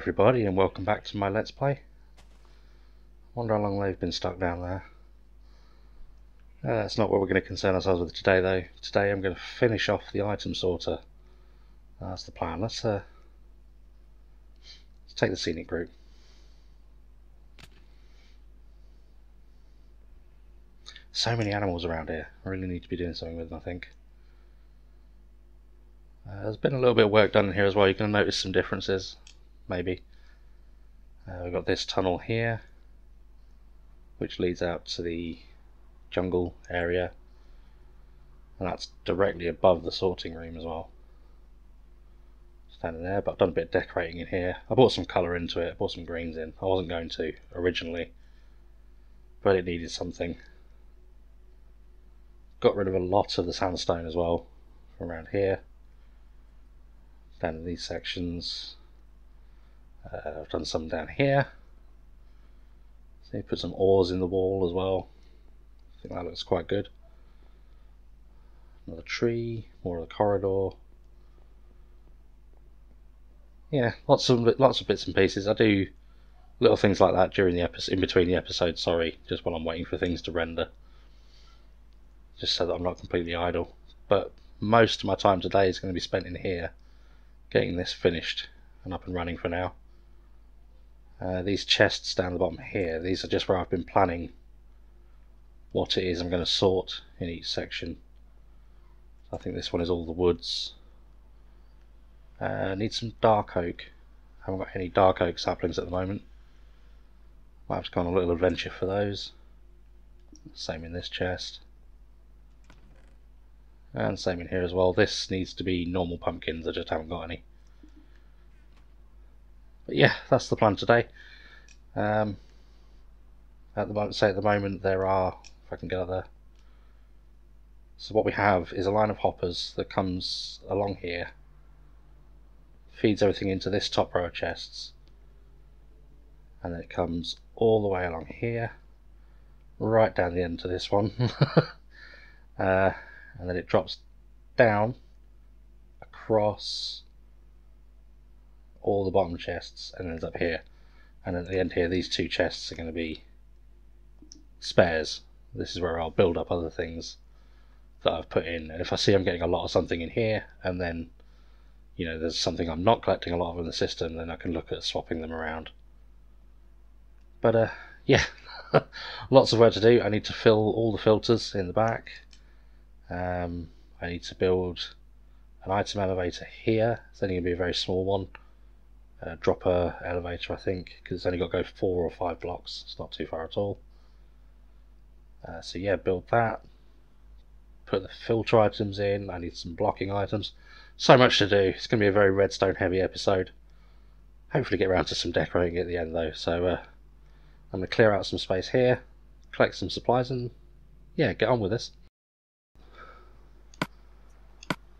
everybody, and welcome back to my Let's Play. Wonder how long they've been stuck down there. That's not what we're going to concern ourselves with today though. Today I'm going to finish off the item sorter. That's the plan. Let's take the scenic route. So many animals around here. I really need to be doing something with them, I think. There's been a little bit of work done in here as well. You're going to notice some differences, maybe. We've got this tunnel here, which leads out to the jungle area, and that's directly above the sorting room as well. Standing there, but I've done a bit of decorating in here. I brought some colour into it, I brought some greens in. I wasn't going to originally, but it needed something. Got rid of a lot of the sandstone as well from around here, down in these sections. I've done some down here. So put some oars in the wall as well. I think that looks quite good. Another tree, more of the corridor. Yeah, lots of bits and pieces. I do little things like that during the episode, in between the episodes. Sorry, just while I'm waiting for things to render, just so that I'm not completely idle. But most of my time today is going to be spent in here, getting this finished and up and running for now. These chests down the bottom here, these are just where I've been planning what it is I'm going to sort in each section. I think this one is all the woods. Need some dark oak. Haven't got any dark oak saplings at the moment. Might have to go on a little adventure for those. Same in this chest. And same in here as well. This needs to be normal pumpkins, I just haven't got any. But yeah, that's the plan today. At the moment there are, if I can get up there. So what we have is a line of hoppers that comes along here, feeds everything into this top row of chests, and then it comes all the way along here, right down the end to this one, and then it drops down across all the bottom chests and ends up here. And at the end here, these two chests are going to be spares. This is where I'll build up other things that I've put in, and if I see I'm getting a lot of something in here, and then there's something I'm not collecting a lot of in the system, then I can look at swapping them around. But yeah, lots of work to do. I need to fill all the filters in the back. I need to build an item elevator here. It's only going to be a very small one. Dropper elevator, I think, because it's only got to go 4 or 5 blocks. It's not too far at all. So yeah, build that. Put the filter items in. I need some blocking items. So much to do. It's going to be a very redstone heavy episode. Hopefully get around to some decorating at the end though. So I'm going to clear out some space here, collect some supplies, and yeah, get on with this.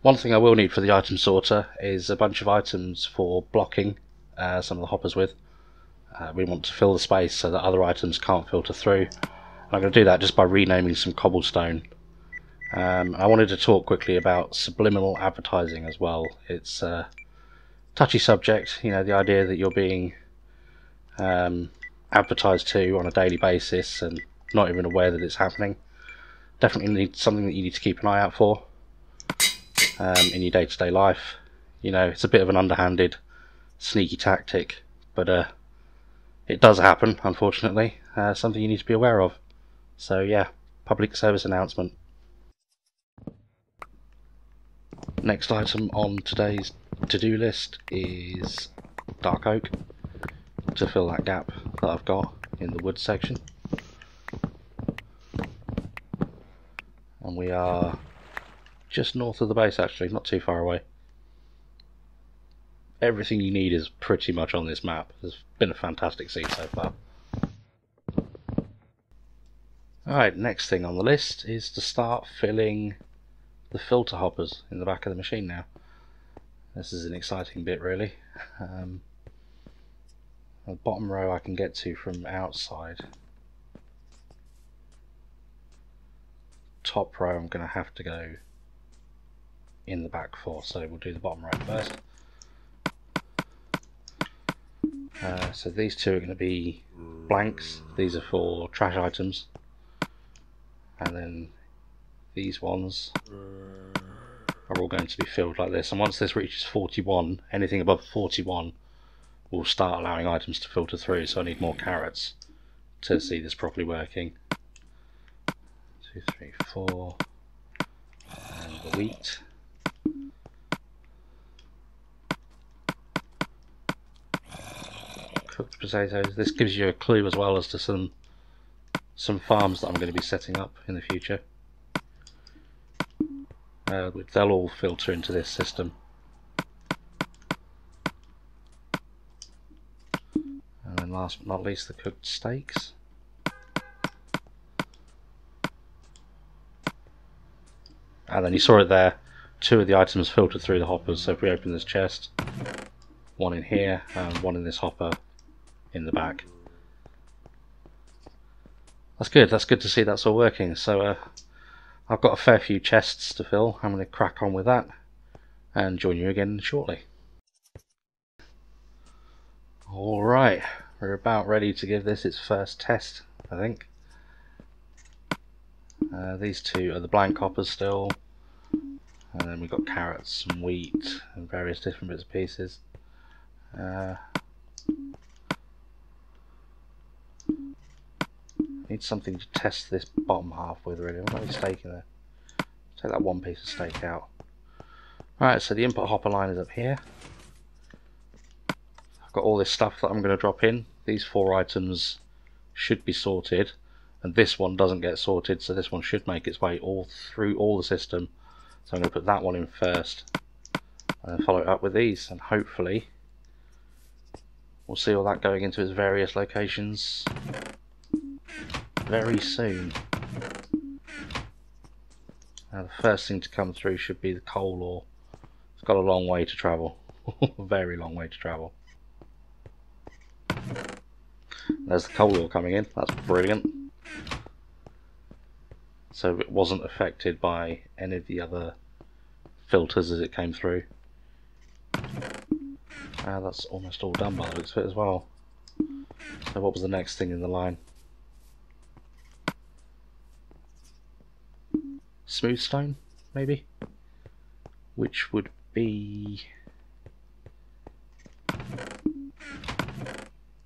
One thing I will need for the item sorter is a bunch of items for blocking some of the hoppers with. We want to fill the space so that other items can't filter through. And I'm going to do that just by renaming some cobblestone. I wanted to talk quickly about subliminal advertising as well. It's a touchy subject, the idea that you're being advertised to on a daily basis and not even aware that it's happening. Definitely something that you need to keep an eye out for in your day-to-day life. It's a bit of an underhanded, sneaky tactic, but it does happen, unfortunately. Something you need to be aware of. So yeah, public service announcement. Next item on today's to-do list is dark oak, to fill that gap that I've got in the wood section. And we are just north of the base, actually, not too far away. Everything you need is pretty much on this map. It's been a fantastic scene so far. Alright, next thing on the list is to start filling the filter hoppers in the back of the machine now. This is an exciting bit, really. The bottom row I can get to from outside. Top row I'm going to have to go in the back for, so we'll do the bottom row first. So these two are going to be blanks. These are for trash items. And then these ones are all going to be filled like this. And once this reaches 41, anything above 41 will start allowing items to filter through. So I need more carrots to see this properly working. 2, 3, 4. And the wheat. Cooked potatoes. This gives you a clue as well as to some farms that I'm going to be setting up in the future. They'll all filter into this system. And then last but not least, the cooked steaks. And then you saw it there, 2 of the items filtered through the hoppers. So if we open this chest, 1 in here and 1 in this hopper in the back. That's good to see that's all working. So I've got a fair few chests to fill. I'm going to crack on with that and join you again shortly. Alright, we're about ready to give this its first test, I think. These 2 are the blank hoppers still, and then we've got carrots and wheat and various different bits and pieces. Need something to test this bottom half with, really. I've got any steak in there. Take that 1 piece of steak out. Right, so the input hopper line is up here. I've got all this stuff that I'm going to drop in. These 4 items should be sorted, and this one doesn't get sorted, so this one should make its way all through all the system. So I'm going to put that one in first, and then follow it up with these, and hopefully we'll see all that going into its various locations very soon. Now the first thing to come through should be the coal ore. It's got a long way to travel. A very long way to travel. There's the coal ore coming in. That's brilliant. So it wasn't affected by any of the other filters as it came through. That's almost all done by the looks of it as well. So what was the next thing in the line? Smooth stone, maybe? Which would be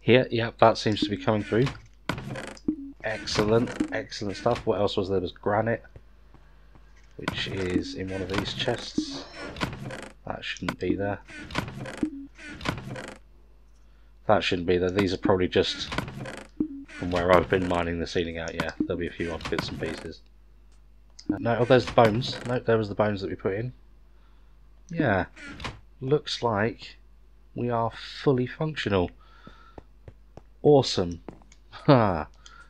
here. Yep, that seems to be coming through. Excellent, excellent stuff. What else was there? There was granite, which is in one of these chests. That shouldn't be there. That shouldn't be there. These are probably just from where I've been mining the ceiling out. Yeah, there'll be a few odd bits and pieces. No, oh, there's the bones. No, there was the bones that we put in. Yeah, looks like we are fully functional. Awesome. Ha.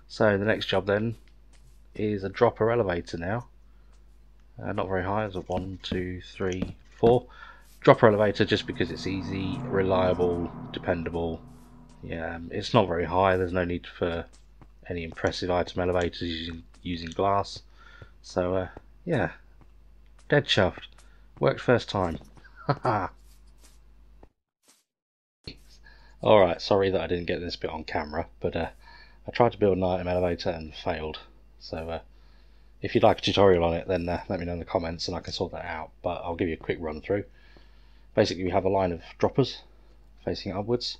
So the next job then is a dropper elevator now. Not very high. There's a 1, 2, 3, 4. Dropper elevator just because it's easy, reliable, dependable. Yeah, it's not very high. There's no need for any impressive item elevators using glass. So yeah, dead chuffed. Worked first time. Haha. Alright, sorry that I didn't get this bit on camera, but I tried to build an item elevator and failed. So if you'd like a tutorial on it, then let me know in the comments and I can sort that out. But I'll give you a quick run through. Basically we have a line of droppers facing upwards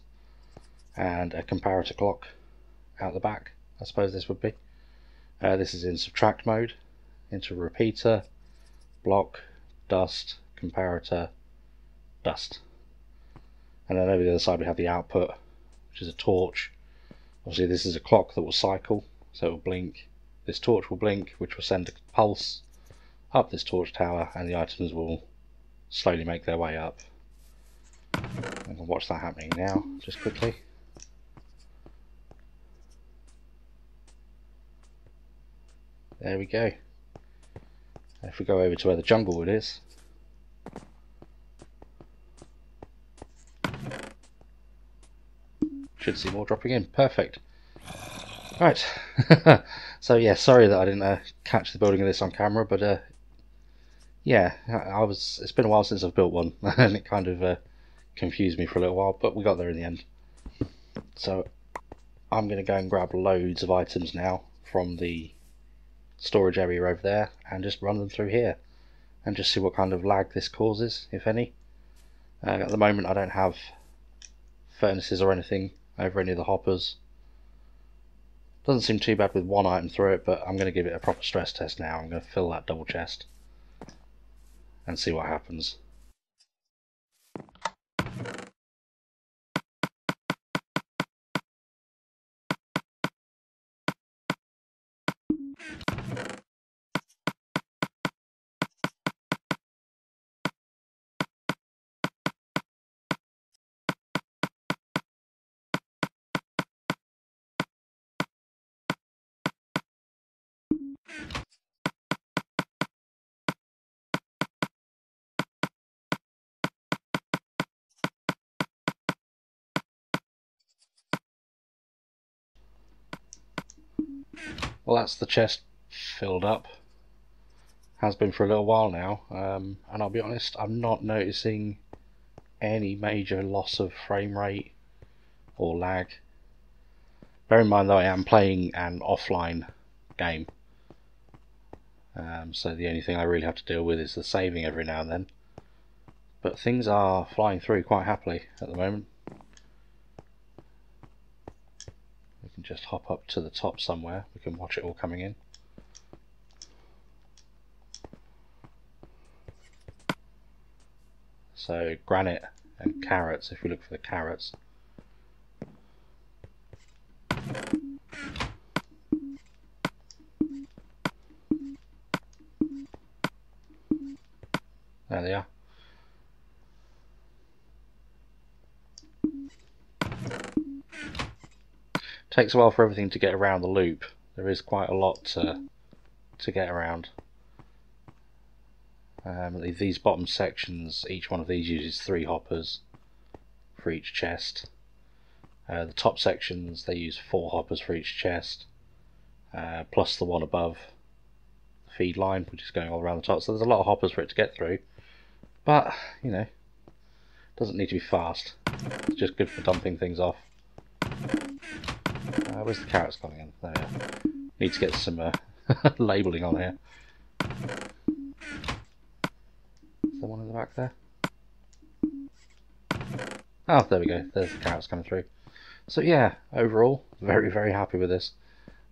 and a comparator clock out the back, I suppose this would be. This is in subtract mode. Into repeater, block, dust, comparator, dust. And then over the other side we have the output, which is a torch. Obviously this is a clock that will cycle, so it will blink. This torch will blink, which will send a pulse up this torch tower, and the items will slowly make their way up. I can watch that happening now, just quickly. There we go. If we go over to where the jungle wood is, should see more dropping in. Perfect. Right. So yeah, sorry that I didn't catch the building of this on camera, but yeah, it's been a while since I've built one, and it kind of confused me for a little while, but we got there in the end. So I'm going to go and grab loads of items now from the storage area over there and just run them through here and just see what kind of lag this causes, if any. At the moment I don't have furnaces or anything over any of the hoppers. Doesn't seem too bad with one item through it, but I'm going to give it a proper stress test now. I'm going to fill that double chest and see what happens. Well, that's the chest filled up. Has been for a little while now, and I'll be honest, I'm not noticing any major loss of frame rate or lag. Bear in mind though, I am playing an offline game, so the only thing I really have to deal with is the saving every now and then. But things are flying through quite happily at the moment. We can just hop up to the top somewhere, we can watch it all coming in. So granite and carrots, if we look for the carrots. There they are. Takes a while for everything to get around the loop. There is quite a lot to get around. These bottom sections, each one of these uses 3 hoppers for each chest. The top sections, they use 4 hoppers for each chest, plus the one above the feed line, which is going all around the top. So there's a lot of hoppers for it to get through, but you know, doesn't need to be fast. It's just good for dumping things off. Where's the carrots coming in? There we are. Need to get some labelling on here. Is there one in the back there? Oh, there we go. There's the carrots coming through. So yeah, overall, very, very happy with this.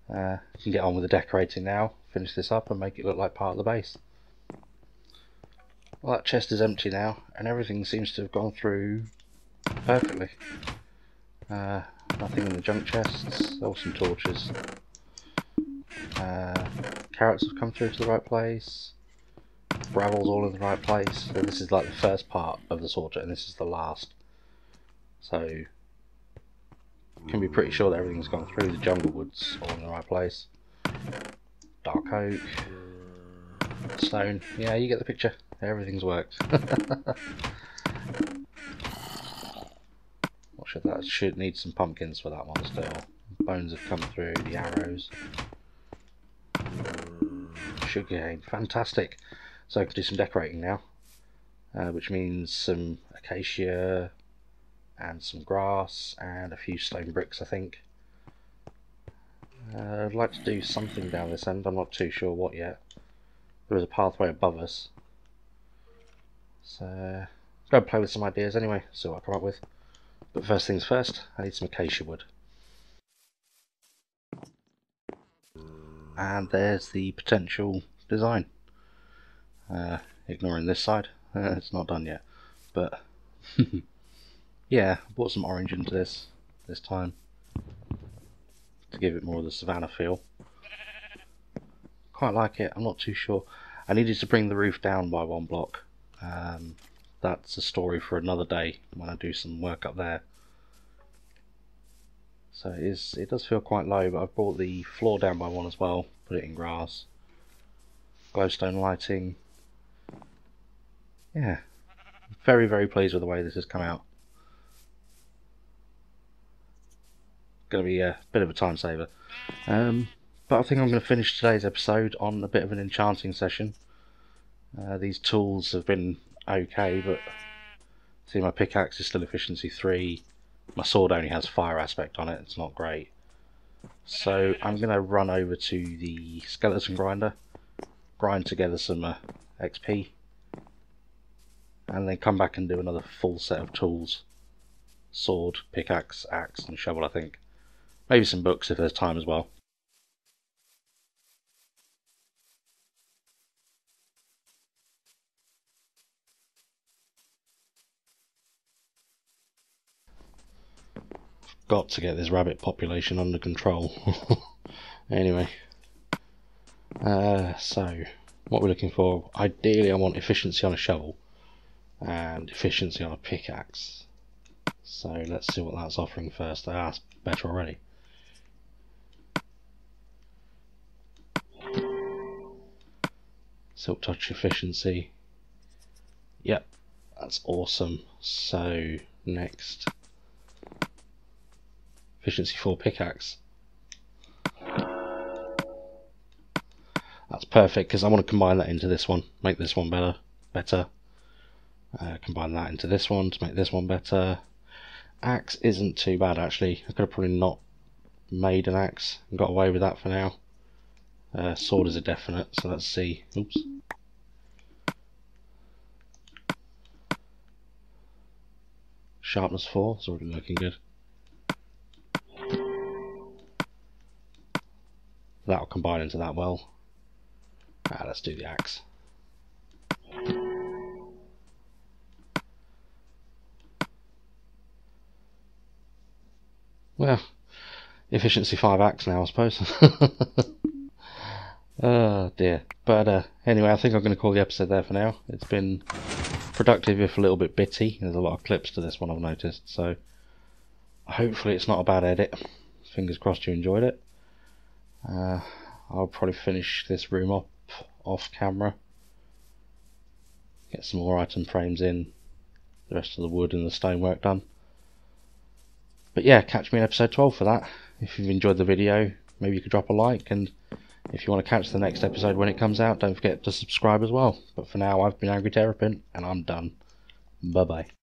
You can get on with the decorating now, finish this up and make it look like part of the base. Well, that chest is empty now, and everything seems to have gone through perfectly. Nothing in the junk chests, oh, some torches. Carrots have come through to the right place. Gravel's all in the right place. So this is like the first part of the sorter, and this is the last. So you can be pretty sure that everything's gone through. The jungle wood's all in the right place. Dark oak, stone. Yeah, you get the picture. Everything's worked. Should need some pumpkins for that one still. Bones have come through, the arrows. Sugarcane, fantastic. So I can do some decorating now, which means some acacia and some grass and a few stone bricks, I think. I'd like to do something down this end, I'm not too sure what yet. There is a pathway above us. So go and play with some ideas anyway, see what I come up with. But first things first, I need some acacia wood. And there's the potential design. Ignoring this side, it's not done yet. But yeah, I brought some orange into this time to give it more of the savannah feel. Quite like it, I'm not too sure. I needed to bring the roof down by 1 block. That's a story for another day when I do some work up there. So it does feel quite low, but I've brought the floor down by 1 as well, put it in grass. Glowstone lighting. Yeah, very, very pleased with the way this has come out. Going to be a bit of a time saver. But I think I'm going to finish today's episode on a bit of an enchanting session. These tools have been okay, but see, my pickaxe is still efficiency 3, my sword only has fire aspect on it, it's not great. So I'm going to run over to the skeleton grinder, grind together some XP, and then come back and do another full set of tools. Sword, pickaxe, axe and shovel I think. Maybe some books if there's time as well. Got to get this rabbit population under control. Anyway, so what we're looking for, ideally I want efficiency on a shovel and efficiency on a pickaxe. So let's see what that's offering first. That's better already. Silk touch efficiency. Yep, that's awesome. So next, efficiency 4 pickaxe. That's perfect because I want to combine that into this one, make this one better. Combine that into this one to make this one better. Axe isn't too bad actually. I could have probably not made an axe and got away with that for now. Sword is a definite, so let's see. Oops. Sharpness 4, it's already looking good. That'll combine into that well. Let's do the axe. Well, efficiency 5 axe now I suppose. Oh dear. But anyway, I think I'm going to call the episode there for now. It's been productive if a little bit bitty. There's a lot of clips to this one I've noticed, so hopefully it's not a bad edit. Fingers crossed you enjoyed it. I'll probably finish this room up off camera, get some more item frames in, the rest of the wood and the stonework done. But yeah, catch me in episode 12 for that. If you've enjoyed the video, maybe you could drop a like, and if you want to catch the next episode when it comes out, don't forget to subscribe as well. But for now, I've been AngryTerrapin, and I'm done. Bye bye.